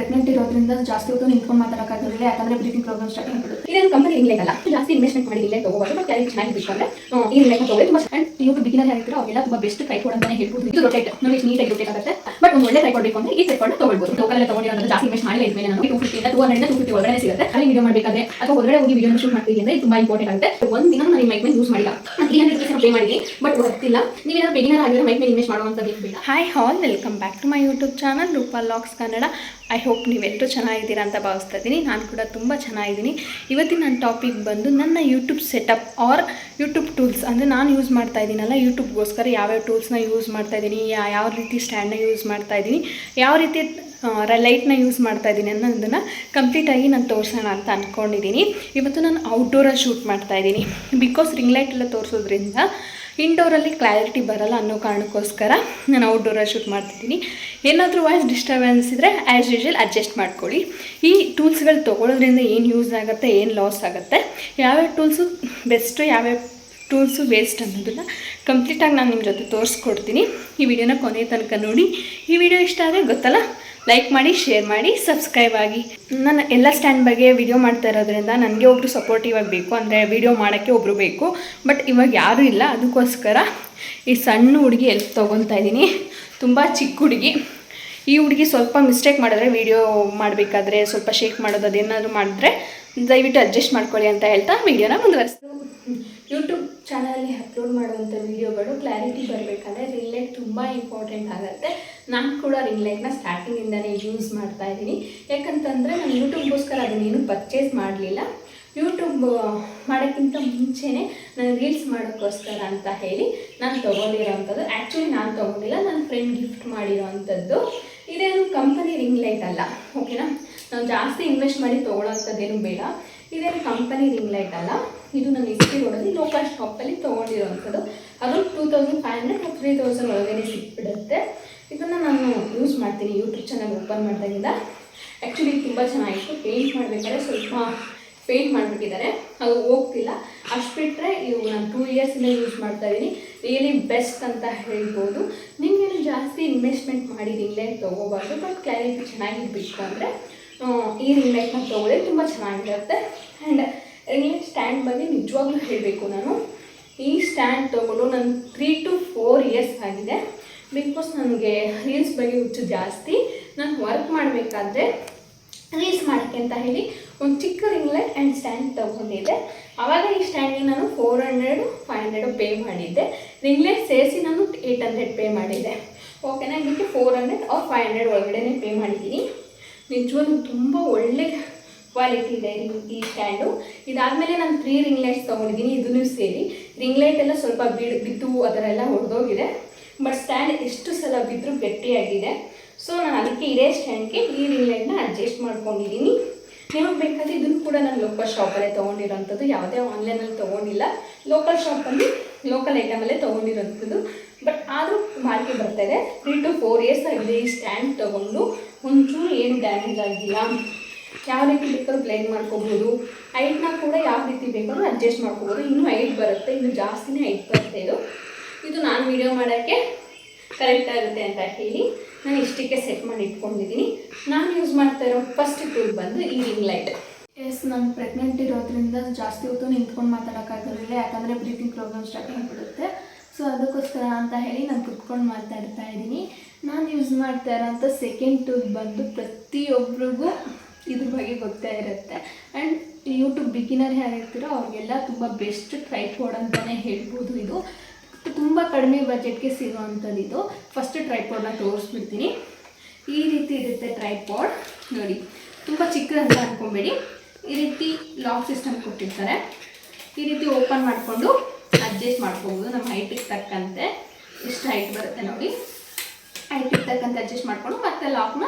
Pregnant ಇರೋದ್ರಿಂದ ಜಾಸ್ತಿ ಹೊತ್ತು ನಿಂತ್ಕೊಂಡು ಮಾತಾಡೋಕ್ಕಾಗೋದಿಲ್ಲ, ಯಾಕಂದ್ರೆ ಬ್ರೀತಿಂಗ್ ಪ್ರಾಬ್ಲಮ್ ಸ್ಟಾರ್ಟ್ ಆಗ್ಬಿಡುತ್ತೆ. ಇದೇನು ಕಂಪನಿ ರಿಂಗ್ ಅಲ್ಲ, ಜಾಸ್ತಿ ಇನ್ವೆಸ್ಟ್ಮೆಂಟ್ ಮಾಡಿ ರಿಂಗ್ ತಗೋಬೋದು. ಬಟ್ ಕ್ಯಾರಿ ಚೆನ್ನಾಗಿತ್ತು ಅಂದ್ರೆ ಈ ರಿಂಗ್ ತಗೊಳ್ಳಿ. ತುಂಬಾ ಅಂಡ್ ಇವರು ಬಿಗಿನರ್ ಆಗಿರ್ತಾರೆ ಅವೆಲ್ಲ ತುಂಬಾ ಬೆಸ್ಟ್ ಟ್ರೈಪಾಡ್ ಅಂತಾನೆ ಹೇಳ್ಬೋದು. ಇದು ರೊಟೇಟ್ ನೋಡಿ, ನೀಟಾಗಿ ರೊಟೇಟ್ ಆಗುತ್ತೆ. ಬಟ್ ಒಂದು ಒಳ್ಳೆ ಟ್ರೈಪಾಡ್ ಬೇಕು ಅಂದ್ರೆ ಈ ಟ್ರೈಪಾಡ್ ತಗೊಳ್ಬೋದು. ಲೋಕಲ್ ತಗೊಂಡಿರೋದ್ರಿಂದ ಜಾಸ್ತಿ ಇನ್ವೆಸ್ಟ್ ಮಾಡಿ ಇದ್ಮೇಲೆ ನಾನು 250 ಇಂದ 250 ಒಳಗಡೆ ಸಿಗುತ್ತೆ. ಅಲ್ಲಿ ವಿಡಿಯೋ ಮಾಡಬೇಕಾದ್ರೆ ಅಥವಾ ಹೊರಗಡೆ ಹೋಗಿ ವಿಡಿಯೋ ಶೂಟ್ ಮಾಡ್ತೀವಿ ಅಂದ್ರೆ ತುಂಬಾ ಇಂಪಾರ್ಟೆಂಟ್ ಆಗುತ್ತೆ. ಒಂದು ದಿನ ನಾನು ಈ ಮೈಕ್ ಮೇಲೆ ಯೂಸ್ ಮಾಡಿಲ್ಲ, 300 rupees ಪೇ ಮಾಡಿದ್ದೀನಿ, ಬಟ್ ಗೊತ್ತಿಲ್ಲ. ನೀವೇನಾದ್ರು ಬಿಗಿನರ್ ಆಗಿದ್ರೆ ಮೈಕ್ ಮೇಲೆ ಇನ್ವೆಸ್ಟ್ ಮಾಡುವಂಥದ್ದು ಏನು ಬೇಡ. Hi all, welcome back to my YouTube channel Roopa vlogs Kannada. I hope ನೀವೆಲ್ಲರೂ ಚೆನ್ನಾಗಿದ್ದೀರಾ ಅಂತ ಭಾವಿಸ್ತಾ ಇದ್ದೀನಿ. ನಾನು ಕೂಡ ತುಂಬ ಚೆನ್ನಾಗಿದ್ದೀನಿ. ಇವತ್ತಿನ ನನ್ನ ಟಾಪಿಕ್ ಬಂದು ನನ್ನ YouTube setup or YouTube tools, ಅಂದರೆ ನಾನು ಯೂಸ್ ಮಾಡ್ತಾ ಇದ್ದೀನಲ್ಲ ಯೂಟ್ಯೂಬ್ಗೋಸ್ಕರ ಯಾವ್ಯಾವ ಟೂಲ್ಸ್ನ ಯೂಸ್ ಮಾಡ್ತಾ ಇದ್ದೀನಿ, ಯಾವ ರೀತಿ ಸ್ಟ್ಯಾಂಡ್ನ ಯೂಸ್ ಮಾಡ್ತಾ ಇದ್ದೀನಿ, ಯಾವ ರೀತಿ ಲೈಟ್ನ ಯೂಸ್ ಮಾಡ್ತಾ ಇದ್ದೀನಿ ಅನ್ನೋದನ್ನು ಕಂಪ್ಲೀಟಾಗಿ ನಾನು ತೋರಿಸೋಣ ಅಂತ ಅಂದ್ಕೊಂಡಿದ್ದೀನಿ. ಇವತ್ತು ನಾನು ಔಟ್ಡೋರಲ್ಲಿ ಶೂಟ್ ಮಾಡ್ತಾ ಇದ್ದೀನಿ. ಬಿಕಾಸ್ ರಿಂಗ್ ಲೈಟ್ ಎಲ್ಲ ತೋರಿಸೋದ್ರಿಂದ ಇಂಡೋರಲ್ಲಿ ಕ್ಲಾರಿಟಿ ಬರಲ್ಲ ಅನ್ನೋ ಕಾರಣಕ್ಕೋಸ್ಕರ ನಾನು ಔಟ್ಡೋರಲ್ಲಿ ಶೂಟ್ ಮಾಡ್ತಿದ್ದೀನಿ. ಏನಾದರೂ ವಾಯ್ಸ್ ಡಿಸ್ಟರ್ಬೆನ್ಸ್ ಇದ್ದರೆ ಆ್ಯಸ್ ಯೂಶುವಲ್ ಅಡ್ಜಸ್ಟ್ ಮಾಡ್ಕೊಳ್ಳಿ. ಈ ಟೂಲ್ಸ್ಗಳು ತೊಗೊಳೋದ್ರಿಂದ ಏನು ಯೂಸ್ ಆಗುತ್ತೆ, ಏನು ಲಾಸ್ ಆಗುತ್ತೆ, ಯಾವ್ಯಾವ ಟೂಲ್ಸು ಬೆಸ್ಟು, ಯಾವ್ಯಾವ ಟೂಲ್ಸು ವೇಸ್ಟ್ ಅನ್ನೋದನ್ನು ಕಂಪ್ಲೀಟಾಗಿ ನಾನು ನಿಮ್ಮ ಜೊತೆ ತೋರಿಸ್ಕೊಡ್ತೀನಿ. ಈ ವಿಡಿಯೋನ ಕೊನೆ ತನಕ ನೋಡಿ. ಈ ವಿಡಿಯೋ ಇಷ್ಟ ಆದರೆ ಗೊತ್ತಲ್ಲ, ಲೈಕ್ ಮಾಡಿ, ಶೇರ್ ಮಾಡಿ, ಸಬ್ಸ್ಕ್ರೈಬ್ ಆಗಿ. ನಾನು ಎಲ್ಲ ಸ್ಟ್ಯಾಂಡ್ ಬಗ್ಗೆ ವಿಡಿಯೋ ಮಾಡ್ತಾ ಇರೋದ್ರಿಂದ ನನಗೆ ಒಬ್ಬರು ಸಪೋರ್ಟಿವ್ ಆಗಬೇಕು, ಅಂದರೆ ವಿಡಿಯೋ ಮಾಡೋಕ್ಕೆ ಒಬ್ಬರು ಬೇಕು. ಬಟ್ ಇವಾಗ ಯಾರೂ ಇಲ್ಲ, ಅದಕ್ಕೋಸ್ಕರ ಈ ಸಣ್ಣ ಹುಡುಗಿ ಎಲ್ಲಿ ತೊಗೊತಾ ಇದ್ದೀನಿ. ತುಂಬ ಚಿಕ್ಕ ಹುಡುಗಿ. ಈ ಹುಡುಗಿ ಸ್ವಲ್ಪ ಮಿಸ್ಟೇಕ್ ಮಾಡಿದ್ರೆ ವಿಡಿಯೋ ಮಾಡಬೇಕಾದ್ರೆ ಸ್ವಲ್ಪ ಶೇಕ್ ಮಾಡೋದು ಅದೇನಾದರೂ ಮಾಡಿದ್ರೆ ದಯವಿಟ್ಟು ಅಡ್ಜಸ್ಟ್ ಮಾಡ್ಕೊಳ್ಳಿ ಅಂತ ಹೇಳ್ತಾ ವಿಡಿಯೋನ ಮುಂದುವರಿಸ್ತೀವಿ. ಯೂಟ್ಯೂಬ್ ಚಾನಲಲ್ಲಿ ಅಪ್ಲೋಡ್ ಮಾಡುವಂಥ ವೀಡಿಯೋಗಳು ಕ್ಲಾರಿಟಿ ಬರಬೇಕಾದ್ರೆ ರಿಂಗ್ ಲೈಟ್ ತುಂಬ ಇಂಪಾರ್ಟೆಂಟ್ ಆಗುತ್ತೆ. ನಾನು ಕೂಡ ರಿಂಗ್ ಲೈಟ್ನ ಸ್ಟಾರ್ಟಿಂಗಿಂದನೇ ಯೂಸ್ ಮಾಡ್ತಾ ಇದ್ದೀನಿ. ಯಾಕಂತಂದರೆ ನಾನು ಯೂಟ್ಯೂಬ್ಗೋಸ್ಕರ ಅದನ್ನೇನು ಪರ್ಚೇಸ್ ಮಾಡಲಿಲ್ಲ. ಯೂಟ್ಯೂಬ್ ಮಾಡೋಕ್ಕಿಂತ ಮುಂಚೆನೇ ನಾನು ರೀಲ್ಸ್ ಮಾಡೋಕ್ಕೋಸ್ಕರ ಅಂತ ಹೇಳಿ ನಾನು ತೊಗೊಂಡಿರೋವಂಥದ್ದು. ಆ್ಯಕ್ಚುಲಿ ನಾನು ತೊಗೊಂಡಿಲ್ಲ, ನನ್ನ ಫ್ರೆಂಡ್ ಗಿಫ್ಟ್ ಮಾಡಿರೋ ಅಂಥದ್ದು. ಇದೇನು ಕಂಪನಿ ರಿಂಗ್ ಲೈಟ್ ಅಲ್ಲ, ಓಕೆನಾ. ನಾವು ಜಾಸ್ತಿ ಇನ್ವೆಸ್ಟ್ ಮಾಡಿ ತೊಗೊಳ್ಳೋಂಥದ್ದೇನು ಬೇಡ. ಇದೇನು ಕಂಪನಿ ರಿಂಗ್ ಲೈಟ್ ಅಲ್ಲ, ಇದು ನಾನು ಇಸ್ಟಿ ರೋಡಲ್ಲಿ ಲೋಕಲ್ ಶಾಪಲ್ಲಿ ತೊಗೊಂಡಿರೋವಂಥದ್ದು. ಅದು 2500 ಅಥವಾ 3000 ಒಳಗಡೆ ಸಿಕ್ಬಿಡುತ್ತೆ. ಇದನ್ನು ನಾನು ಯೂಸ್ ಮಾಡ್ತೀನಿ ಯೂಟ್ಯೂಬ್ ಚಾನಲ್ ಓಪನ್ ಮಾಡಿದಾಗಿಂದ. ಆ್ಯಕ್ಚುಲಿ ತುಂಬ ಚೆನ್ನಾಗಿತ್ತು. ಪೇಂಟ್ ಮಾಡಬೇಕಾದ್ರೆ ಸ್ವಲ್ಪ ಪೇಂಟ್ ಮಾಡಿಬಿಟ್ಟಿದ್ದಾರೆ, ಅದು ಹೋಗ್ತಿಲ್ಲ. ಅಷ್ಟು ಬಿಟ್ಟರೆ ಇವು ನಾನು 2 ಇಯರ್ಸಿಂದ ಯೂಸ್ ಮಾಡ್ತಾಯಿದ್ದೀನಿ. ರಿಯಲಿ ಬೆಸ್ಟ್ ಅಂತ ಹೇಳ್ಬೋದು. ನಿಮಗೇನು ಜಾಸ್ತಿ ಇನ್ವೆಸ್ಟ್ಮೆಂಟ್ ಮಾಡಿ ರಿಂಗ್ ಲೈಟ್ ತೊಗೋಬಾರ್ದು, ಬಟ್ ಕ್ಲಾರಿಟಿ ಚೆನ್ನಾಗಿರಬೇಕು ಅಂದರೆ ಈ ರಿಂಗ್ ಲೈಟ್ನ ತೊಗೊಳ್ಳಿ, ತುಂಬ ಚೆನ್ನಾಗಿರುತ್ತೆ. ಆ್ಯಂಡ್ ರಿಂಗ್ ಲೈಟ್ ಸ್ಟ್ಯಾಂಡ್ ಬಗ್ಗೆ ನಿಜವಾಗ್ಲೂ ಹೇಳಬೇಕು, ನಾನು ಈ ಸ್ಟ್ಯಾಂಡ್ ತೊಗೊಂಡು ನಾನು 3 to 4 ಇಯರ್ಸ್ ಆಗಿದೆ. ಬಿಕಾಸ್ ನನಗೆ ರೀಲ್ಸ್ ಬಗ್ಗೆ ಹುಚ್ಚು ಜಾಸ್ತಿ. ನಾನು ವರ್ಕ್ ಮಾಡಬೇಕಾದ್ರೆ ರೀಲ್ಸ್ ಮಾಡೋಕ್ಕೆ ಅಂತ ಹೇಳಿ ಒಂದು ಚಿಕ್ಕ ರಿಂಗ್ ಲೈಟ್ ಆ್ಯಂಡ್ ಸ್ಟ್ಯಾಂಡ್ ತೊಗೊಂಡಿದ್ದೆ. ಆವಾಗ ಈ ಸ್ಟ್ಯಾಂಡಿಗೆ ನಾನು 400-500 ಪೇ ಮಾಡಿದ್ದೆ. ರಿಂಗ್ ಲೈಟ್ ಸೇರಿಸಿ ನಾನು 800 ಪೇ ಮಾಡಿದ್ದೆ, ಓಕೆನಾ. ಇದಕ್ಕೆ 400 or 500 ಒಳಗಡೆ ಪೇ ಮಾಡಿದ್ದೀನಿ. ನಿಜವಾಗ್ಲೂ ತುಂಬ ಒಳ್ಳೆ ಕ್ವಾಲಿಟಿ ಇದೆ ಈ ಸ್ಟ್ಯಾಂಡು. ಇದಾದಮೇಲೆ ನಾನು 3 ರಿಂಗ್ ಲೈಟ್ಸ್ ತೊಗೊಂಡಿದ್ದೀನಿ, ಇದನ್ನು ಸೇರಿ. ರಿಂಗ್ ಲೈಟ್ ಎಲ್ಲ ಸ್ವಲ್ಪ ಬಿದ್ದು ಆ ಥರ ಎಲ್ಲ ಹೊಡೆದೋಗಿದೆ, ಬಟ್ ಸ್ಟ್ಯಾಂಡ್ ಎಷ್ಟು ಸಲ ಬಿದ್ದರೂ ಗಟ್ಟಿಯಾಗಿದೆ. ಸೊ ನಾನು ಅದಕ್ಕೆ ಇದೇ ಸ್ಟ್ಯಾಂಡ್ಗೆ ಈ ರಿಂಗ್ ಲೈಟ್ನ ಅಡ್ಜಸ್ಟ್ ಮಾಡ್ಕೊಂಡಿದ್ದೀನಿ. ನಿಮಗೆ ಬೇಕಾದರೆ ಇದನ್ನು ಕೂಡ ನಾನು ಲೋಕಲ್ ಶಾಪಲ್ಲೇ ತೊಗೊಂಡಿರೋಂಥದ್ದು, ಯಾವುದೇ ಆನ್ಲೈನಲ್ಲಿ ತೊಗೊಂಡಿಲ್ಲ. ಲೋಕಲ್ ಶಾಪಲ್ಲಿ ಲೋಕಲ್ ಐಟಮಲ್ಲೇ ತೊಗೊಂಡಿರೋಂಥದ್ದು. ಬಟ್ ಆದರೂ ಮಾರ್ಕೆ ಬರ್ತಾಯಿದೆ. 3 to 4 ಇಯರ್ಸ್ ಆಗಿದೆ ಈ ಸ್ಟ್ಯಾಂಡ್ ತೊಗೊಂಡು. ಒಂಚೂರು ಏನು ಡ್ಯಾಮೇಜ್ ಆಗಿಲ್ಲ. ಯಾವ ರೀತಿ ಬೇಕಾದ್ರೂ ಬ್ಲೇಡ್ ಮಾಡ್ಕೋಬೋದು. ಹೈಟ್ನ ಕೂಡ ಯಾವ ರೀತಿ ಬೇಕಾದ್ರೂ ಅಡ್ಜಸ್ಟ್ ಮಾಡ್ಕೋಬೋದು. ಇನ್ನೂ ಹೈಟ್ ಬರುತ್ತೆ, ಇನ್ನು ಜಾಸ್ತಿನೇ ಹೈಟ್ ಬರುತ್ತೆ. ಇದು ನಾನು ವಿಡಿಯೋ ಮಾಡೋಕ್ಕೆ ಕರೆಕ್ಟ್ ಆಗುತ್ತೆ ಅಂತ ಹೇಳಿ ನಾನು ಇಷ್ಟಕ್ಕೆ ಸೆಟ್ ಮಾಡಿ ಇಟ್ಕೊಂಡಿದ್ದೀನಿ. ನಾನು ಯೂಸ್ ಮಾಡ್ತಾ ಇರೋ ಫಸ್ಟ್ ಟೂಲ್ ಬಂದು ಈ ರಿಂಗ್ ಲೈಟ್. ಎಸ್, ನಾನು ಪ್ರೆಗ್ನೆಂಟ್ ಇರೋದ್ರಿಂದ ಜಾಸ್ತಿ ಹೊತ್ತು ನಿಂತ್ಕೊಂಡು ಮಾತಾಡೋಕ್ಕಾಗೋದಿಲ್ಲ, ಯಾಕಂದರೆ ಬ್ರೀತಿಂಗ್ ಪ್ರಾಬ್ಲಮ್ ಸ್ಟಾರ್ಟ್ ಆಗಿಬಿಡುತ್ತೆ. ಸೊ ಅದಕ್ಕೋಸ್ಕರ ಅಂತ ಹೇಳಿ ನಾನು ಕುತ್ಕೊಂಡು ಮಾತಾಡ್ತಾ ಇದ್ದೀನಿ. ನಾನು ಯೂಸ್ ಮಾಡ್ತಾ ಇರೋಂಥ ಸೆಕೆಂಡ್ ಟೂಲ್ ಬಂದು ಪ್ರತಿಯೊಬ್ಬರಿಗೂ ಇದ್ರ ಬಗ್ಗೆ ಗೊತ್ತೇ ಇರುತ್ತೆ. ಆ್ಯಂಡ್ ಯೂಟ್ಯೂಬ್ ಬಿಗಿನರ್ ಯಾರಿರ್ತೀರೋ ಅವ್ರಿಗೆಲ್ಲ ತುಂಬ ಬೆಸ್ಟ್ ಟ್ರೈಪಾಡ್ ಅಂತಲೇ ಹೇಳ್ಬೋದು. ಇದು ತುಂಬ ಕಡಿಮೆ ಬಜೆಟ್ಗೆ ಸಿಗೋವಂಥದ್ದು. ಇದು ಫಸ್ಟ್ ಟ್ರೈಪಾಡ್ನ ತೋರಿಸ್ಬಿಡ್ತೀನಿ. ಈ ರೀತಿ ಇರುತ್ತೆ ಟ್ರೈಪಾಡ್ ನೋಡಿ. ತುಂಬ ಚಿಕ್ಕದಂತ ಅಂದ್ಕೊಬೇಡಿ. ಈ ರೀತಿ ಲಾಕ್ ಸಿಸ್ಟಮ್ ಕೊಟ್ಟಿರ್ತಾರೆ. ಈ ರೀತಿ ಓಪನ್ ಮಾಡಿಕೊಂಡು ಅಡ್ಜಸ್ಟ್ ಮಾಡ್ಕೋಬೋದು ನಮ್ಮ ಹೈಟಿಗೆ ತಕ್ಕಂತೆ. ಎಷ್ಟು ಹೈಟ್ ಬರುತ್ತೆ ನೋಡಿ, ಹೈಟಿಗೆ ತಕ್ಕಂತೆ ಅಡ್ಜಸ್ಟ್ ಮಾಡಿಕೊಂಡು ಮತ್ತೆ ಲಾಕ್ನ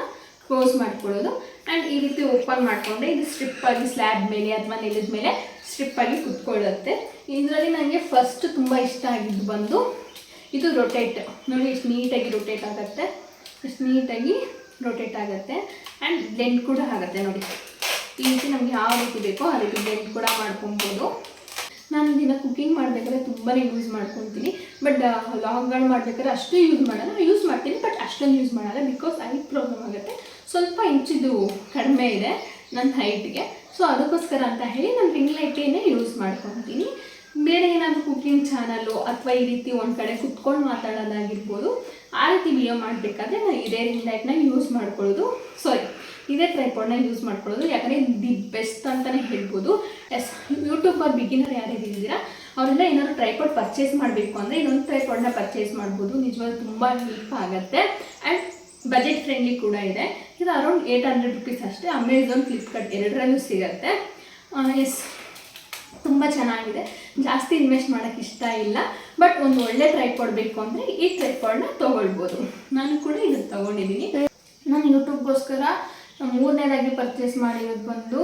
ಕ್ಲೋಸ್ ಮಾಡ್ಕೊಳ್ಳೋದು. ಆ್ಯಂಡ್ ಈ ರೀತಿ ಓಪನ್ ಮಾಡಿಕೊಂಡ್ರೆ ಇದು ಸ್ಟ್ರಿಪ್ಪಾಗಿ ಸ್ಲ್ಯಾಬ್ ಮೇಲೆ ಅಥವಾ ನೆಲದ ಮೇಲೆ ಸ್ಟ್ರಿಪ್ಪಾಗಿ ಕುತ್ಕೊಳ್ಳುತ್ತೆ. ಇದರಲ್ಲಿ ನನಗೆ ಫಸ್ಟ್ ತುಂಬ ಇಷ್ಟ ಆಗಿದ್ದು ಬಂದು ಇದು ರೊಟೇಟ್ ನೋಡಿ. ಎಷ್ಟು ನೀಟಾಗಿ ರೊಟೇಟ್ ಆಗುತ್ತೆ, ಎಷ್ಟು ನೀಟಾಗಿ ರೊಟೇಟ್ ಆಗುತ್ತೆ. ಆ್ಯಂಡ್ ಬ್ಲೆಂಡ್ ಕೂಡ ಆಗುತ್ತೆ ನೋಡಿ. ಈ ರೀತಿ ನಮಗೆ ಯಾವ ರೀತಿ ಬೇಕೋ ಆ ರೀತಿ ಬ್ಲೆಂಡ್ ಕೂಡ ಮಾಡ್ಕೊಬೋದು. ನಾನು ದಿನ ಕುಕ್ಕಿಂಗ್ ಮಾಡಬೇಕಾದ್ರೆ ತುಂಬಾ ಯೂಸ್ ಮಾಡ್ಕೊತೀನಿ. ಬಟ್ ಲಾಗ್ಗಳು ಮಾಡಬೇಕಾದ್ರೆ ಅಷ್ಟು ಯೂಸ್ ಮಾಡಲ್ಲ. ಯೂಸ್ ಮಾಡ್ತೀನಿ, ಬಟ್ ಅಷ್ಟೊಂದು ಯೂಸ್ ಮಾಡಲ್ಲ. ಬಿಕಾಸ್ ಐ ಪ್ರಾಬ್ಲಮ್ ಆಗುತ್ತೆ. ಸ್ವಲ್ಪ ಇಂಚಿದು ಕಡಿಮೆ ಇದೆ ನನ್ನ ಹೈಟ್ಗೆ. ಸೊ ಅದಕ್ಕೋಸ್ಕರ ಅಂತ ಹೇಳಿ ನಾನು ರಿಂಗ್ ಲೈಟೇನೆ ಯೂಸ್ ಮಾಡ್ಕೊತೀನಿ. ಬೇರೆ ಏನಾದರೂ ಕುಕಿಂಗ್ ಚಾನಲ್ಲು ಅಥವಾ ಈ ರೀತಿ ಒಂದು ಕಡೆ ಕುತ್ಕೊಂಡು ಮಾತಾಡೋದಾಗಿರ್ಬೋದು, ಆ ರೀತಿ ವಿಡಿಯೋ ಮಾಡಬೇಕಾದ್ರೆ ನಾನು ಇದೇ ರಿಂಗ್ ಲೈಟ್ನ ಯೂಸ್ ಮಾಡ್ಕೊಳ್ಳೋದು, ಇದೇ ಟ್ರೈಪಾಡ್ನ ಯೂಸ್ ಮಾಡ್ಕೊಳ್ಳೋದು. ಯಾಕಂದರೆ ದಿ ಬೆಸ್ಟ್ ಅಂತಲೇ ಹೇಳ್ಬೋದು. ಯೂಟ್ಯೂಬರ್ ಬಿಗಿನರ್ ಯಾರ್ಯಾರಿದ್ದೀರಾ ಅವರೆಲ್ಲ ಏನಾದರೂ ಟ್ರೈಪಾಡ್ ಪರ್ಚೇಸ್ ಮಾಡಬೇಕು ಅಂದರೆ ಇದೊಂದು ಟ್ರೈಪಾಡ್ನ ಪರ್ಚೇಸ್ ಮಾಡ್ಬೋದು. ನಿಜವಾಗ್ಲೂ ತುಂಬ ಹೆಲ್ಪ್ ಆಗುತ್ತೆ ಆ್ಯಂಡ್ ಬಜೆಟ್ ಫ್ರೆಂಡ್ಲಿ ಕೂಡ ಇದೆ. ಇದು ಅರೌಂಡ್ 800 ರುಪೀಸ್ ಅಷ್ಟೇ. ಅಮೆಝಾನ್, ಫ್ಲಿಪ್ಕಾರ್ಟ್ ಎರಡರಲ್ಲೂ ಸಿಗುತ್ತೆ. ತುಂಬ ಚೆನ್ನಾಗಿದೆ. ಜಾಸ್ತಿ ಇನ್ವೆಸ್ಟ್ ಮಾಡೋಕ್ಕೆ ಇಷ್ಟ ಇಲ್ಲ, ಬಟ್ ಒಂದು ಒಳ್ಳೆ ಟ್ರೈಪಾಡ್ ಬೇಕು ಅಂದರೆ ಈ ಟ್ರೈಪಾಡ್ನ ತೊಗೊಳ್ಬೋದು. ನಾನು ಕೂಡ ಇದನ್ನು ತೊಗೊಂಡಿದ್ದೀನಿ. ನಾನು ಯೂಟ್ಯೂಬ್ಗೋಸ್ಕರ 3ನೇದಾಗಿ ಪರ್ಚೇಸ್ ಮಾಡಿರೋದು ಬಂದು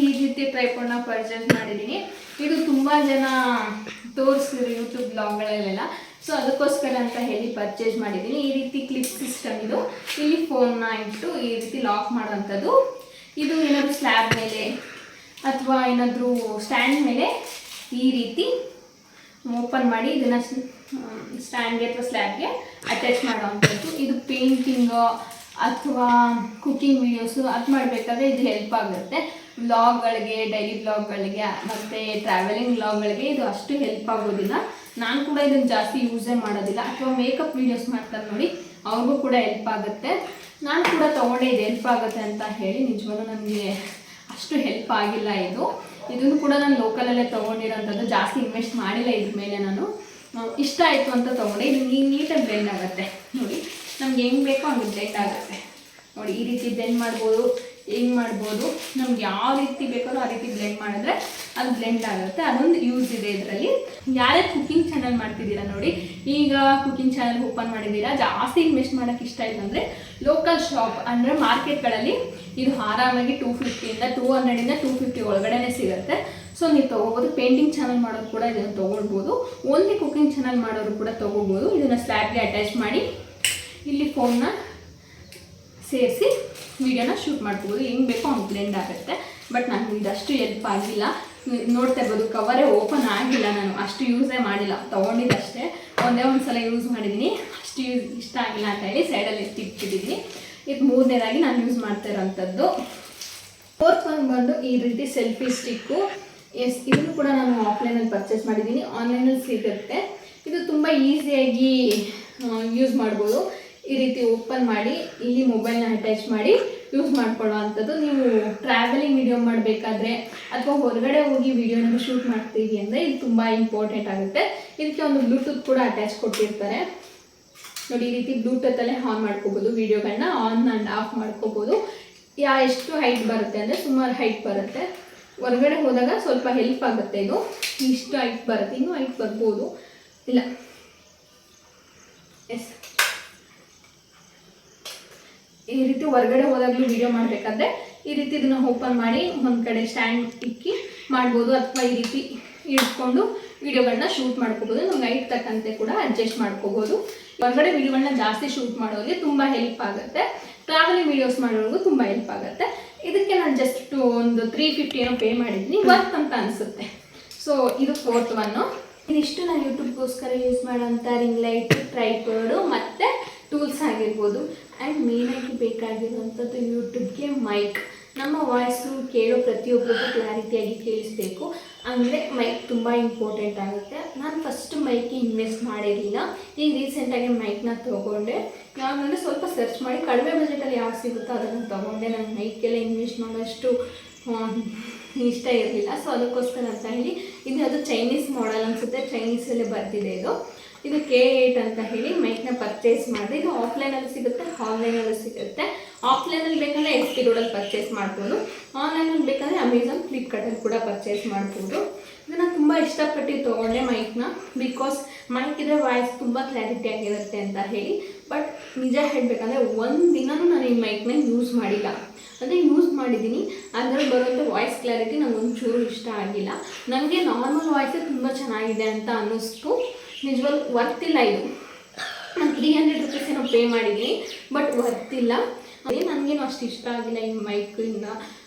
ಈ ರೀತಿ ಟ್ರೈಪಾಡ್ನ ಪರ್ಚೇಸ್ ಮಾಡಿದ್ದೀನಿ. ಇದು ತುಂಬ ಜನ ತೋರಿಸಿದ್ರು ಯೂಟ್ಯೂಬ್ ಬ್ಲಾಗ್ಗಳಲ್ಲೆಲ್ಲ. ಸೊ ಅದಕ್ಕೋಸ್ಕರ ಅಂತ ಹೇಳಿ ಪರ್ಚೇಸ್ ಮಾಡಿದ್ದೀನಿ. ಈ ರೀತಿ ಕ್ಲಿಪ್ ಸಿಸ್ಟಮ್ ಇದು. ಇಲ್ಲಿ ಫೋನ್ನ ಇಟ್ಟು ಈ ರೀತಿ ಲಾಕ್ ಮಾಡೋವಂಥದ್ದು. ಇದು ಏನಾದರೂ ಸ್ಲ್ಯಾಬ್ ಮೇಲೆ ಅಥವಾ ಏನಾದರೂ ಸ್ಟ್ಯಾಂಡ್ ಮೇಲೆ ಈ ರೀತಿ ಓಪನ್ ಮಾಡಿ ಇದನ್ನು ಸ್ಟ್ಯಾಂಡ್ಗೆ ಅಥವಾ ಸ್ಲ್ಯಾಬ್ಗೆ ಅಟ್ಯಾಚ್ ಮಾಡೋವಂಥದ್ದು. ಇದು ಪೇಂಟಿಂಗು ಅಥವಾ ಕುಕ್ಕಿಂಗ್ ವೀಡಿಯೋಸು ಅದು ಮಾಡಬೇಕಾದ್ರೆ ಇದು ಹೆಲ್ಪ್ ಆಗುತ್ತೆ. ವ್ಲಾಗ್ಗಳಿಗೆ, ಡೈಲಿ ವ್ಲಾಗ್ಗಳಿಗೆ ಮತ್ತು ಟ್ರಾವೆಲಿಂಗ್ ವ್ಲಾಗ್ಗಳಿಗೆ ಇದು ಅಷ್ಟು ಹೆಲ್ಪ್ ಆಗೋದಿಲ್ಲ. ನಾನು ಕೂಡ ಇದನ್ನು ಜಾಸ್ತಿ ಯೂಸೇ ಮಾಡೋದಿಲ್ಲ. ಅಥವಾ ಮೇಕಪ್ ವೀಡಿಯೋಸ್ ಮಾಡ್ತಾರೆ ನೋಡಿ, ಅವ್ರಿಗೂ ಕೂಡ ಹೆಲ್ಪ್ ಆಗುತ್ತೆ. ನಾನು ಕೂಡ ತೊಗೊಂಡೆ ಇದು ಹೆಲ್ಪ್ ಆಗುತ್ತೆ ಅಂತ ಹೇಳಿ. ನಿಜವಾಗ್ಲೂ ನನಗೆ ಅಷ್ಟು ಹೆಲ್ಪ್ ಆಗಿಲ್ಲ ಇದನ್ನು ಕೂಡ ನಾನು ಲೋಕಲಲ್ಲೇ ತೊಗೊಂಡಿರೋಂಥದ್ದು. ಜಾಸ್ತಿ ಇನ್ವೆಸ್ಟ್ ಮಾಡಿಲ್ಲ ಇದ್ರ ಮೇಲೆ. ನಾನು ಇಷ್ಟ ಆಯಿತು ಅಂತ ತೊಗೊಂಡೆ. ಇದು ನೀಟಾಗಿ ಬ್ಲೆಂಡ್ ಆಗುತ್ತೆ ನೋಡಿ. ನಮ್ಗೆ ಹೆಂಗೆ ಬೇಕೋ ಹಂಗೆ ಬ್ಲೆಂಡ್ ಆಗುತ್ತೆ ನೋಡಿ. ಈ ರೀತಿ ಬ್ಲೆಂಡ್ ಮಾಡ್ಬೋದು, ಹೆಂಗೆ ಮಾಡ್ಬೋದು, ನಮ್ಗೆ ಯಾವ ರೀತಿ ಬೇಕಾದ್ರೂ ಆ ರೀತಿ ಬ್ಲೆಂಡ್ ಮಾಡಿದ್ರೆ ಅದು ಬ್ಲೆಂಡ್ ಆಗುತ್ತೆ. ಅದೊಂದು ಯೂಸ್ ಇದೆ ಇದರಲ್ಲಿ. ಯಾರ್ಯಾರು ಕುಕಿಂಗ್ ಚಾನಲ್ ಮಾಡ್ತಿದ್ದೀರಾ ನೋಡಿ, ಈಗ ಕುಕಿಂಗ್ ಚಾನಲ್ ಓಪನ್ ಮಾಡಿದ್ದೀರಾ, ಜಾಸ್ತಿ ಇನ್ವೆಸ್ಟ್ ಮಾಡೋಕ್ಕೆ ಇಷ್ಟ ಇಲ್ಲ ಅಂದರೆ ಲೋಕಲ್ ಶಾಪ್ ಅಂದರೆ ಮಾರ್ಕೆಟ್ಗಳಲ್ಲಿ ಇದು ಆರಾಮಾಗಿ 250ಇಂದ 250 ಒಳಗಡೆ ಸಿಗುತ್ತೆ. ಸೊ ನೀವು ತೊಗೋಬೋದು. ಪೇಂಟಿಂಗ್ ಚಾನಲ್ ಮಾಡೋರು ಕೂಡ ಇದನ್ನು ತೊಗೊಳ್ಬೋದು. ಓನ್ಲಿ ಕುಕಿಂಗ್ ಚಾನಲ್ ಮಾಡೋರು ಕೂಡ ತೊಗೋಬೋದು. ಇದನ್ನು ಸ್ಲ್ಯಾಬ್ಗೆ ಅಟ್ಯಾಚ್ ಮಾಡಿ ಇಲ್ಲಿ ಫೋನ್ನ ಸೇರಿಸಿ ವೀಡಿಯೋನ ಶೂಟ್ ಮಾಡ್ಕೋಬೋದು. ಹೆಂಗೆ ಬೇಕೋ ಹಂಗೆ ಬ್ಲೆಂಡ್ ಆಗುತ್ತೆ. ಬಟ್ ನನಗೆ ಇದಷ್ಟು ಹೆಲ್ಪ್ ಆಗಿಲ್ಲ. ನೋಡ್ತಾ ಇರ್ಬೋದು, ಕವರೇ ಓಪನ್ ಆಗಿಲ್ಲ. ನಾನು ಅಷ್ಟು ಯೂಸೇ ಮಾಡಿಲ್ಲ, ತೊಗೊಂಡಿದ್ದಷ್ಟೇ. ಒಂದೇ ಒಂದು ಸಲ ಯೂಸ್ ಮಾಡಿದ್ದೀನಿ. ಅಷ್ಟು ಇಷ್ಟ ಆಗಿಲ್ಲ ಅಂತ ಹೇಳಿ ಸೈಡಲ್ಲಿ ಎತ್ತಿಟ್ಬಿಟ್ಟಿದ್ದೀನಿ. ಇದು 3ನೇದಾಗಿ ನಾನು ಯೂಸ್ ಮಾಡ್ತಾ ಇರೋವಂಥದ್ದು. 4th ಒನ್ ಬಂದು ಈ ರೀತಿ ಸೆಲ್ಫಿ ಸ್ಟಿಕ್ಕು. ಇದನ್ನು ಕೂಡ ನಾನು ಆಫ್ಲೈನಲ್ಲಿ ಪರ್ಚೇಸ್ ಮಾಡಿದ್ದೀನಿ. ಆನ್ಲೈನಲ್ಲಿ ಸಿಗುತ್ತೆ. ಇದು ತುಂಬ ಈಸಿಯಾಗಿ ಯೂಸ್ ಮಾಡ್ಬೋದು. ಈ ರೀತಿ ಓಪನ್ ಮಾಡಿ ಇಲ್ಲಿ ಮೊಬೈಲ್ನ ಅಟ್ಯಾಚ್ ಮಾಡಿ ಯೂಸ್ ಮಾಡ್ಕೊಳ್ಳೋ ಅಂಥದ್ದು. ನೀವು ಟ್ರಾವೆಲಿಂಗ್ ವಿಡಿಯೋ ಮಾಡಬೇಕಾದ್ರೆ ಅಥವಾ ಹೊರಗಡೆ ಹೋಗಿ ವಿಡಿಯೋನ ಶೂಟ್ ಮಾಡ್ತೀವಿ ಅಂದರೆ ಇದು ತುಂಬ ಇಂಪಾರ್ಟೆಂಟ್ ಆಗುತ್ತೆ. ಇದಕ್ಕೆ ಒಂದು ಬ್ಲೂಟೂತ್ ಕೂಡ ಅಟ್ಯಾಚ್ ಕೊಟ್ಟಿರ್ತಾರೆ ನೋಡಿ. ಈ ರೀತಿ ಬ್ಲೂಟೂತಲ್ಲೇ ಆನ್ ಮಾಡ್ಕೋಬೋದು. ವೀಡಿಯೋಗಳನ್ನ ಆನ್ ಆ್ಯಂಡ್ ಆಫ್ ಮಾಡ್ಕೋಬೋದು. ಎಷ್ಟು ಹೈಟ್ ಬರುತ್ತೆ ಅಂದರೆ ಸುಮಾರು ಹೈಟ್ ಬರುತ್ತೆ. ಹೊರಗಡೆ ಹೋದಾಗ ಸ್ವಲ್ಪ ಹೆಲ್ಪ್ ಆಗುತ್ತೆ. ಇದು ಇಷ್ಟು ಹೈಟ್ ಬರುತ್ತೆ, ಇನ್ನೂ ಹೈಟ್ ಬರ್ಬೋದು, ಇಲ್ಲ ಈ ರೀತಿ ಹೊರಗಡೆ ಹೋದಾಗಲೂ ವಿಡಿಯೋ ಮಾಡಬೇಕಾದ್ರೆ ಈ ರೀತಿ ಇದನ್ನು ಓಪನ್ ಮಾಡಿ ಒಂದು ಕಡೆ ಸ್ಟ್ಯಾಂಡ್ ಇಕ್ಕಿ ಮಾಡ್ಬೋದು. ಅಥವಾ ಈ ರೀತಿ ಇಟ್ಕೊಂಡು ವಿಡಿಯೋಗಳನ್ನ ಶೂಟ್ ಮಾಡ್ಕೋಬೋದು. ನಮ್ಗೆ ಹೈಟ್ ತಕ್ಕಂತೆ ಕೂಡ ಅಡ್ಜಸ್ಟ್ ಮಾಡ್ಕೋಬೋದು. ಹೊರಗಡೆ ವಿಡಿಯೋಗಳನ್ನ ಜಾಸ್ತಿ ಶೂಟ್ ಮಾಡೋರಿಗೆ ತುಂಬ ಹೆಲ್ಪ್ ಆಗುತ್ತೆ. ಟ್ರಾವೆಲಿಂಗ್ ವೀಡಿಯೋಸ್ ಮಾಡೋರಿಗೂ ತುಂಬ ಹೆಲ್ಪ್ ಆಗುತ್ತೆ. ಇದಕ್ಕೆ ನಾನು ಜಸ್ಟ್ ಒಂದು 350 ಏನೋ ಪೇ ಮಾಡಿದ್ದೀನಿ. ವರ್ತ್ ಅಂತ ಅನಿಸುತ್ತೆ. ಸೊ ಇದು 4th ಒನ್ನು. ಇದಿಷ್ಟು ನಾನು ಯೂಟ್ಯೂಬ್ಗೋಸ್ಕರ ಯೂಸ್ ಮಾಡೋಂಥ ರಿಂಗ್ ಲೈಟ್, ಟ್ರೈಪಾಡು ಮತ್ತು ಟೂಲ್ಸ್ ಆಗಿರ್ಬೋದು. ಆ್ಯಂಡ್ ಮೇಯ್ನಾಗಿ ಬೇಕಾಗಿರುವಂಥದ್ದು ಯೂಟ್ಯೂಬ್ಗೆ ಮೈಕ್. ನಮ್ಮ ವಾಯ್ಸು ಕೇಳೋ ಪ್ರತಿಯೊಬ್ಬರಿಗೂ ಕ್ಲಾರಿಟಿಯಾಗಿ ಕೇಳಿಸ್ಬೇಕು ಅಂದರೆ ಮೈಕ್ ತುಂಬ ಇಂಪಾರ್ಟೆಂಟ್ ಆಗುತ್ತೆ. ನಾನು ಫಸ್ಟ್ ಮೈಕ್ಗೆ ಇನ್ವೆಸ್ಟ್ ಮಾಡಿರಲಿಲ್ಲ. ಈಗ ರೀಸೆಂಟಾಗಿ ಮೈಕ್ನ ತೊಗೊಂಡೆ. ಯಾಕಂದರೆ ಸ್ವಲ್ಪ ಸರ್ಚ್ ಮಾಡಿ ಕಡಿಮೆ ಬಜೆಟಲ್ಲಿ ಯಾವ್ದು ಸಿಗುತ್ತೋ ಅದನ್ನು ತೊಗೊಂಡೆ. ನನ್ನ ಮೈಕೆಲ್ಲ ಇನ್ವೆಸ್ಟ್ ಮಾಡೋಷ್ಟು ಇಷ್ಟ ಇರಲಿಲ್ಲ. ಸೊ ಅದಕ್ಕೋಸ್ಕರ ಅಂತ ಹೇಳಿ ಅದು ಚೈನೀಸ್ ಮಾಡೆಲ್ ಅನಿಸುತ್ತೆ. ಚೈನೀಸಲ್ಲೇ ಬರ್ತಿದೆ ಇದು K8 ಅಂತ ಹೇಳಿ ಮೈಕ್ನ ಪರ್ಚೇಸ್ ಮಾಡಿದೆ. ಇದು ಆಫ್ಲೈನಲ್ಲಿ ಸಿಗುತ್ತೆ, ಆನ್ಲೈನಲ್ಲಿ ಸಿಗುತ್ತೆ. ಆಫ್ಲೈನಲ್ಲಿ ಬೇಕಂದರೆ SP ರೋಡಲ್ಲಿ ಪರ್ಚೇಸ್ ಮಾಡ್ಬೋದು. ಆನ್ಲೈನಲ್ಲಿ ಬೇಕಂದರೆ ಅಮೆಝಾನ್, ಫ್ಲಿಪ್ಕಾರ್ಟಲ್ಲಿ ಕೂಡ ಪರ್ಚೇಸ್ ಮಾಡ್ಬೋದು. ಇದನ್ನು ತುಂಬ ಇಷ್ಟಪಟ್ಟು ತೊಗೊಂಡೆ ಮೈಕ್ನ. ಬಿಕಾಸ್ ಮೈಕ್ ಇದ್ರೆ ವಾಯ್ಸ್ ತುಂಬ ಕ್ಲಾರಿಟಿ ಆಗಿರುತ್ತೆ ಅಂತ ಹೇಳಿ. ಬಟ್ ನಿಜ ಹೇಳಬೇಕಂದ್ರೆ ಒಂದು ದಿನವೂ ನಾನು ಈ ಮೈಕ್ನ ಯೂಸ್ ಮಾಡಿಲ್ಲ. ಅಂದರೆ ಯೂಸ್ ಮಾಡಿದ್ದೀನಿ, ಅದರಲ್ಲಿ ಬರುವಂಥ ವಾಯ್ಸ್ ಕ್ಲಾರಿಟಿ ನಂಗೆ ಒಂಚೂರು ಇಷ್ಟ ಆಗಿಲ್ಲ. ನನಗೆ ನಾರ್ಮಲ್ ವಾಯ್ಸೇ ತುಂಬ ಚೆನ್ನಾಗಿದೆ ಅಂತ ಅನ್ನಿಸ್ತು. ನಿಜವಾಗ್ಲೂ ವರ್ತಿಲ್ಲ ಇದು. ನಾನು 300 ರುಪೀಸ್ ಏನೋ ಪೇ ಮಾಡಿದ್ದೀನಿ, ಬಟ್ ವರ್ತಿಲ್ಲ. ಅದೇ ನನಗೇನು ಅಷ್ಟು ಇಷ್ಟ ಆಗಿಲ್ಲ. ಈ ಮೈಕಿಂದ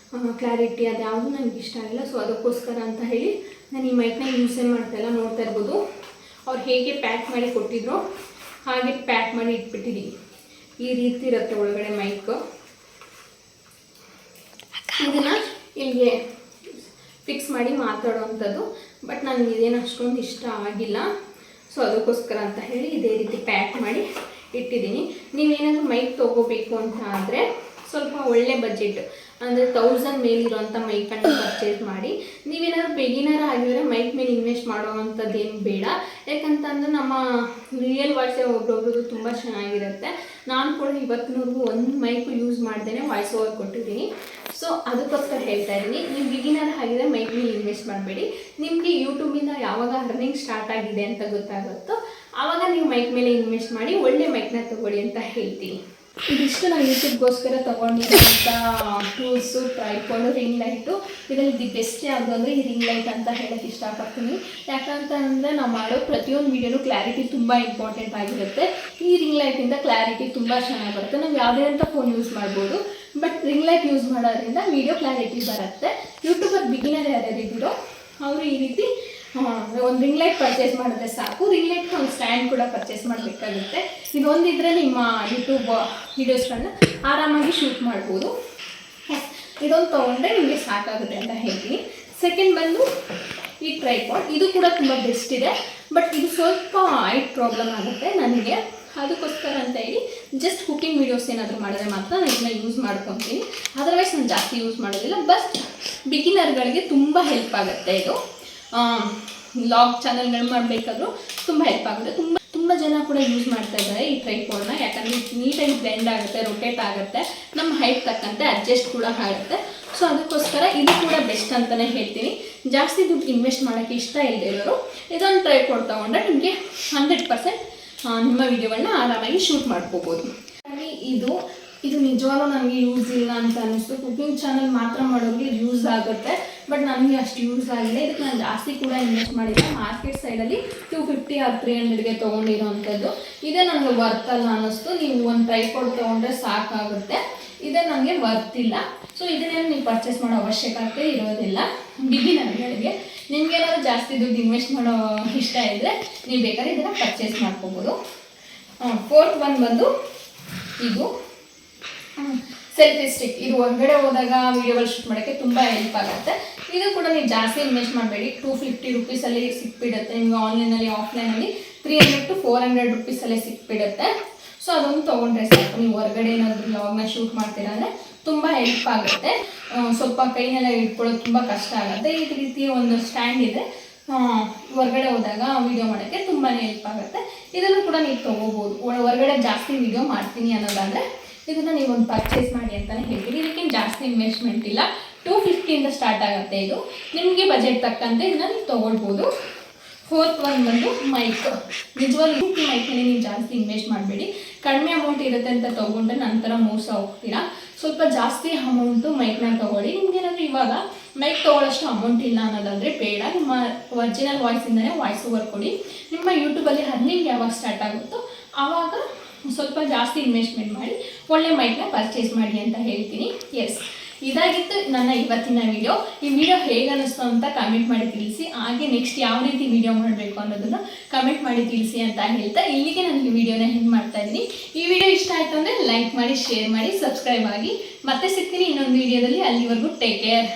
ಕ್ಲಾರಿಟಿ ಅದು ಯಾವುದು ನನಗೆ ಇಷ್ಟ ಆಗಿಲ್ಲ. ಸೊ ಅದಕ್ಕೋಸ್ಕರ ಅಂತ ಹೇಳಿ ನಾನು ಈ ಮೈಕ್ನ ಯೂಸೇ ಮಾಡ್ತಾಯಿಲ್ಲ. ನೋಡ್ತಾ ಇರ್ಬೋದು, ಅವ್ರು ಹೇಗೆ ಪ್ಯಾಕ್ ಮಾಡಿ ಕೊಟ್ಟಿದ್ರು ಹಾಗೆ ಪ್ಯಾಕ್ ಮಾಡಿ ಇಟ್ಬಿಟ್ಟಿದ್ದೀನಿ. ಈ ರೀತಿ ಇರುತ್ತೆ ಒಳಗಡೆ ಮೈಕ್. ಇದನ್ನು ಇಲ್ಲಿಗೆ ಫಿಕ್ಸ್ ಮಾಡಿ ಮಾತಾಡೋವಂಥದ್ದು. ಬಟ್ ನನಗೆ ಇದೇನು ಅಷ್ಟೊಂದು ಇಷ್ಟ ಆಗಿಲ್ಲ. ಸೊ ಅದಕ್ಕೋಸ್ಕರ ಅಂತ ಹೇಳಿ ಇದೇ ರೀತಿ ಪ್ಯಾಕ್ ಮಾಡಿ ಇಟ್ಟಿದ್ದೀನಿ. ನೀವೇನಾದರೂ ಮೈಕ್ ತೊಗೋಬೇಕು ಅಂತ ಆದರೆ ಸ್ವಲ್ಪ ಒಳ್ಳೆ ಬಜೆಟ್ ಅಂದರೆ 1000 ಮೇಲಿರುವಂಥ ಮೈಕನ್ನು ಪರ್ಚೇಸ್ ಮಾಡಿ. ನೀವೇನಾದ್ರು ಬಿಗಿನರ್ ಆಗಿದ್ರೆ ಮೈಕ್ ಮೇಲೆ ಇನ್ವೆಸ್ಟ್ ಮಾಡೋವಂಥದ್ದು ಏನು ಬೇಡ. ಯಾಕಂತಂದ್ರೆ ನಮ್ಮ ರಿಯಲ್ ವಾಯ್ಸೇ ಒಬ್ಬೊಬ್ರದ್ದು ತುಂಬ ಚೆನ್ನಾಗಿರುತ್ತೆ. ನಾನು ಕೂಡ ಇವತ್ತಿನವರೆಗೂ ಒಂದು ಮೈಕು ಯೂಸ್ ಮಾಡ್ದೇ ವಾಯ್ಸ್ ಓವರ್ ಕೊಟ್ಟಿದ್ದೀನಿ. ಸೊ ಅದಕ್ಕೋಸ್ಕರ ಹೇಳ್ತಾ ಇದ್ದೀನಿ, ನೀವು ಬಿಗಿನರ್ ಆಗಿದ್ರೆ ಮೈಕ್ ಮೇಲೆ ಇನ್ವೆಸ್ಟ್ ಮಾಡಬೇಡಿ. ನಿಮಗೆ ಯೂಟ್ಯೂಬಿಂದ ಯಾವಾಗ ಅರ್ನಿಂಗ್ ಸ್ಟಾರ್ಟ್ ಆಗಿದೆ ಅಂತ ಗೊತ್ತಾಗುತ್ತೋ ಆವಾಗ ನೀವು ಮೈಕ್ ಮೇಲೆ ಇನ್ವೆಸ್ಟ್ ಮಾಡಿ ಒಳ್ಳೆ ಮೈಕ್ನ ತೊಗೊಳ್ಳಿ ಅಂತ ಹೇಳ್ತೀನಿ. ಇದಿಷ್ಟು ನಾನು ಯೂಟ್ಯೂಬ್ಗೋಸ್ಕರ ತೊಗೊಂಡಿರೋಂಥ ಟೂಲ್ಸು, ಟ್ರೈಪಾಡು, ರಿಂಗ್ ಲೈಟು. ಇದರಲ್ಲಿ ದಿ ಬೆಸ್ಟ್ ಯಾವುದು ಅಂದರೆ ಈ ರಿಂಗ್ ಲೈಟ್ ಅಂತ ಹೇಳೋಕ್ಕೆ ಇಷ್ಟಪಡ್ತೀನಿ. ಯಾಕಂತಂದರೆ ನಾವು ಮಾಡೋ ಪ್ರತಿಯೊಂದು ವೀಡಿಯೋನು ಕ್ಲಾರಿಟಿ ತುಂಬ ಇಂಪಾರ್ಟೆಂಟ್ ಆಗಿರುತ್ತೆ. ಈ ರಿಂಗ್ ಲೈಟಿಂದ ಕ್ಲಾರಿಟಿ ತುಂಬ ಚೆನ್ನಾಗಿ ಬರುತ್ತೆ. ನಾವು ಯಾವುದೇ ಅಂತ ಫೋನ್ ಯೂಸ್ ಮಾಡ್ಬೋದು, ಬಟ್ ರಿಂಗ್ ಲೈಟ್ ಯೂಸ್ ಮಾಡೋದ್ರಿಂದ ವೀಡಿಯೋ ಕ್ಲಾರಿಟಿ ಬರುತ್ತೆ. ಯೂಟ್ಯೂಬರ್ ಬಿಗಿನರ್ ಯಾರ್ಯಾರಿದ್ದೀರೋ ಅವರು ಈ ರೀತಿ ಒಂದು ರಿಂಗ್ ಲೈಟ್ ಪರ್ಚೇಸ್ ಮಾಡಿದ್ರೆ ಸಾಕು. ರಿಂಗ್ ಲೈಟ್ಗೆ ಒಂದು ಸ್ಟ್ಯಾಂಡ್ ಕೂಡ ಪರ್ಚೇಸ್ ಮಾಡಬೇಕಾಗುತ್ತೆ. ಇದೊಂದಿದ್ರೆ ನಿಮ್ಮ ಯೂಟ್ಯೂಬ್ ವೀಡಿಯೋಸ್ಗಳನ್ನ ಆರಾಮಾಗಿ ಶೂಟ್ ಮಾಡ್ಬೋದು. ಇದೊಂದು ತೊಗೊಂಡ್ರೆ ನಿಮಗೆ ಸಾಕಾಗುತ್ತೆ ಅಂತ ಹೇಳ್ತೀನಿ. ಸೆಕೆಂಡ್ ಬಂದು ಈ ಟ್ರೈಪಾಡ್. ಇದು ಕೂಡ ತುಂಬ ಬೆಸ್ಟ್ ಇದೆ, ಬಟ್ ಇದು ಸ್ವಲ್ಪ ಐಟ್ ಪ್ರಾಬ್ಲಮ್ ಆಗುತ್ತೆ ನನಗೆ. ಅದಕ್ಕೋಸ್ಕರ ಅಂತ ಹೇಳಿ ಜಸ್ಟ್ ಕುಕಿಂಗ್ ವೀಡಿಯೋಸ್ ಏನಾದರೂ ಮಾಡಿದ್ರೆ ಮಾತ್ರ ನಾನು ಇದನ್ನ ಯೂಸ್ ಮಾಡ್ಕೊತೀನಿ. ಅದರ್ವೈಸ್ ನಾನು ಜಾಸ್ತಿ ಯೂಸ್ ಮಾಡೋದಿಲ್ಲ. ಬಟ್ ಬಿಗಿನರ್ಗಳಿಗೆ ತುಂಬ ಹೆಲ್ಪ್ ಆಗುತ್ತೆ ಇದು. ವ್ಲಾಗ್ ಚಾನಲ್ಗಳು ಮಾಡಬೇಕಾದ್ರೂ ತುಂಬ ಹೆಲ್ಪ್ ಆಗುತ್ತೆ. ತುಂಬ ಜನ ಕೂಡ ಯೂಸ್ ಮಾಡ್ತಾ ಇದ್ದಾರೆ ಈ ಟ್ರೈಪಾಡ್ನ. ಯಾಕಂದರೆ ನೀಟಾಗಿ ಬ್ಲೆಂಡ್ ಆಗುತ್ತೆ, ರೊಟೇಟ್ ಆಗುತ್ತೆ, ನಮ್ಮ ಹೈಟ್ ತಕ್ಕಂತೆ ಅಡ್ಜಸ್ಟ್ ಕೂಡ ಆಗುತ್ತೆ. ಸೊ ಅದಕ್ಕೋಸ್ಕರ ಇದು ಕೂಡ ಬೆಸ್ಟ್ ಅಂತಲೇ ಹೇಳ್ತೀನಿ. ಜಾಸ್ತಿ ದುಡ್ಡು ಇನ್ವೆಸ್ಟ್ ಮಾಡೋಕ್ಕೆ ಇಷ್ಟ ಇಲ್ಲದೆ ಇರೋರು ಇದೊಂದು ಟ್ರೈಪಾಡ್ ತೊಗೊಂಡ್ರೆ ನಿಮಗೆ 100% ನಿಮ್ಮ ವಿಡಿಯೋಗಳನ್ನ ಆರಾಮಾಗಿ ಶೂಟ್ ಮಾಡ್ಕೋಬೋದು. ಇದು ನಿಜವಾಗ್ಲೂ ನನಗೆ ಯೂಸ್ ಇಲ್ಲ ಅಂತ ಅನ್ನಿಸ್ತು. ಕುಕಿಂಗ್ ಚಾನಲ್ ಮಾತ್ರ ಮಾಡೋರಿಗೆ ಯೂಸ್ ಆಗುತ್ತೆ, ಬಟ್ ನನಗೆ ಅಷ್ಟು ಯೂಸ್ ಆಗಿದೆ. ಇದಕ್ಕೆ ನಾನು ಜಾಸ್ತಿ ಕೂಡ ಇನ್ವೆಸ್ಟ್ ಮಾಡಿದ್ದೆ. ಮಾರ್ಕೆಟ್ ಸೈಡಲ್ಲಿ 250 or 300ಗೆ ತೊಗೊಂಡಿರೋವಂಥದ್ದು. ಇದೇ ನನಗೆ ವರ್ತ್ ಅಲ್ಲ ಅನ್ನಿಸ್ತು. ನೀವು ಒಂದು ಟ್ರೈಪಾಡ್ ತೊಗೊಂಡ್ರೆ ಸಾಕಾಗುತ್ತೆ. ಇದೇ ನನಗೆ ವರ್ತ್ ಇಲ್ಲ. ಸೊ ಇದನ್ನೇನು ನೀವು ಪರ್ಚೇಸ್ ಮಾಡೋ ಅವಶ್ಯಕತೆ ಇರೋದಿಲ್ಲ ಬಿಗಿನರ್ಗಳಿಗೆ. ನಿಮಗೇನಾದ್ರು ಜಾಸ್ತಿ ದುಡ್ಡು ಇನ್ವೆಸ್ಟ್ ಮಾಡೋ ಇಷ್ಟ ಇದ್ದರೆ ನೀವು ಬೇಕಾದ್ರೆ ಇದನ್ನು ಪರ್ಚೇಸ್ ಮಾಡ್ಕೋಬೋದು. ಫೋರ್ತ್ ಒನ್ ಬಂದು ಇದು ಸೆಲ್ಫಿ ಸ್ಟಿಕ್. ಇದು ಹೊರಗಡೆ ಹೋದಾಗ ವೀಡಿಯೋಗಳು ಶೂಟ್ ಮಾಡೋಕ್ಕೆ ತುಂಬ ಹೆಲ್ಪ್ ಆಗುತ್ತೆ. ಇದು ಕೂಡ ನೀವು ಜಾಸ್ತಿ ಇನ್ವೆಸ್ಟ್ ಮಾಡಬೇಡಿ. 250 ರುಪೀಸಲ್ಲಿ ಸಿಕ್ಬಿಡುತ್ತೆ ನಿಮಗೆ. ಆನ್ಲೈನಲ್ಲಿ, ಆಫ್ಲೈನಲ್ಲಿ 300 to 400 ರುಪೀಸಲ್ಲೇ ಸಿಕ್ಬಿಡುತ್ತೆ. ಸೊ ಅದೊಂದು ತೊಗೊಂಡ್ರೆ ಸಾಕು. ನೀವು ಹೊರಗಡೆ ಏನಾದರೂ ವ್ಲಾಗ್ನ ಶೂಟ್ ಮಾಡ್ತೀರಾ ಅಂದರೆ ತುಂಬ ಹೆಲ್ಪ್ ಆಗುತ್ತೆ. ಸ್ವಲ್ಪ ಕೈನೆಲ್ಲ ಇಟ್ಕೊಳ್ಳೋದು ತುಂಬ ಕಷ್ಟ ಆಗುತ್ತೆ. ಈ ರೀತಿ ಒಂದು ಸ್ಟ್ಯಾಂಡ್ ಇದೆ, ಹೊರಗಡೆ ಹೋದಾಗ ವೀಡಿಯೋ ಮಾಡೋಕ್ಕೆ ತುಂಬಾ ಹೆಲ್ಪ್ ಆಗುತ್ತೆ. ಇದನ್ನು ಕೂಡ ನೀವು ತೊಗೋಬೋದು. ಹೊರಗಡೆ ಜಾಸ್ತಿ ವೀಡಿಯೋ ಮಾಡ್ತೀನಿ ಅನ್ನೋದಾದರೆ ಇದನ್ನು ನೀವು ಒಂದು ಪರ್ಚೇಸ್ ಮಾಡಿ ಅಂತಲೇ ಹೇಳ್ತೀನಿ. ಇದಕ್ಕೇನು ಜಾಸ್ತಿ ಇನ್ವೆಸ್ಟ್ಮೆಂಟ್ ಇಲ್ಲ. 250ಇಂದ ಸ್ಟಾರ್ಟ್ ಆಗುತ್ತೆ. ಇದು ನಿಮಗೆ ಬಜೆಟ್ ತಕ್ಕಂತೆ ಇದನ್ನು ನೀವು ತೊಗೊಳ್ಬೋದು. ಫೋರ್ತ್ ಒನ್ ಬಂದು ಮೈಕ್. ನಿಜವಾಗ್ಲೂ ಮೈಕಲ್ಲಿ ನೀವು ಜಾಸ್ತಿ ಇನ್ವೆಸ್ಟ್ ಮಾಡಬೇಡಿ. ಕಡಿಮೆ ಅಮೌಂಟ್ ಇರುತ್ತೆ ಅಂತ ತೊಗೊಂಡ್ರೆ ನಂತರ ಮೋಸ ಹೋಗ್ತೀರಾ. ಸ್ವಲ್ಪ ಜಾಸ್ತಿ ಅಮೌಂಟು ಮೈಕ್ನ ತೊಗೊಳ್ಳಿ. ನಿಮಗೇನಾದರೂ ಇವಾಗ ಮೈಕ್ ತೊಗೊಳ್ಳೋಷ್ಟು ಅಮೌಂಟ್ ಇಲ್ಲ ಅನ್ನೋದಾದರೆ ಬೇಡ. ನಿಮ್ಮ ಒರಿಜಿನಲ್ ವಾಯ್ಸಿಂದನೇ ವಾಯ್ಸ್ ಓವರ್ ಕೊಡಿ. ನಿಮ್ಮ ಯೂಟ್ಯೂಬಲ್ಲಿ ಅರ್ನಿಂಗ್ ಯಾವಾಗ ಸ್ಟಾರ್ಟ್ ಆಗುತ್ತೋ ಆವಾಗ ಸ್ವಲ್ಪ ಜಾಸ್ತಿ ಇನ್ವೆಸ್ಟ್ಮೆಂಟ್ ಮಾಡಿ ಒಳ್ಳೆ ಮೈಕ್ನ ಪರ್ಚೇಸ್ ಮಾಡಿ ಅಂತ ಹೇಳ್ತೀನಿ. ಎಸ್, ಇದಾಗಿತ್ತು ನನ್ನ ಇವತ್ತಿನ ವಿಡಿಯೋ. ಈ ವಿಡಿಯೋ ಹೇಗೆ ಅನ್ನಿಸ್ತು ಅಂತ ಕಮೆಂಟ್ ಮಾಡಿ ತಿಳಿಸಿ. ಹಾಗೆ ನೆಕ್ಸ್ಟ್ ಯಾವ ರೀತಿ ವಿಡಿಯೋ ಮಾಡಬೇಕು ಅನ್ನೋದನ್ನು ಕಮೆಂಟ್ ಮಾಡಿ ತಿಳಿಸಿ ಅಂತ ಹೇಳ್ತಾ ಇಲ್ಲಿಗೆ ನಾನು ಈ ವಿಡಿಯೋನ ಹೆಂಗೆ ಮಾಡ್ತಾ ಇದ್ದೀನಿ. ಈ ವಿಡಿಯೋ ಇಷ್ಟ ಆಯಿತು ಅಂದರೆ ಲೈಕ್ ಮಾಡಿ, ಶೇರ್ ಮಾಡಿ, ಸಬ್ಸ್ಕ್ರೈಬ್ ಆಗಿ. ಮತ್ತೆ ಸಿಗ್ತೀನಿ ಇನ್ನೊಂದು ವಿಡಿಯೋದಲ್ಲಿ. ಅಲ್ಲಿವರೆಗೂ ಟೇಕ್ ಕೇರ್.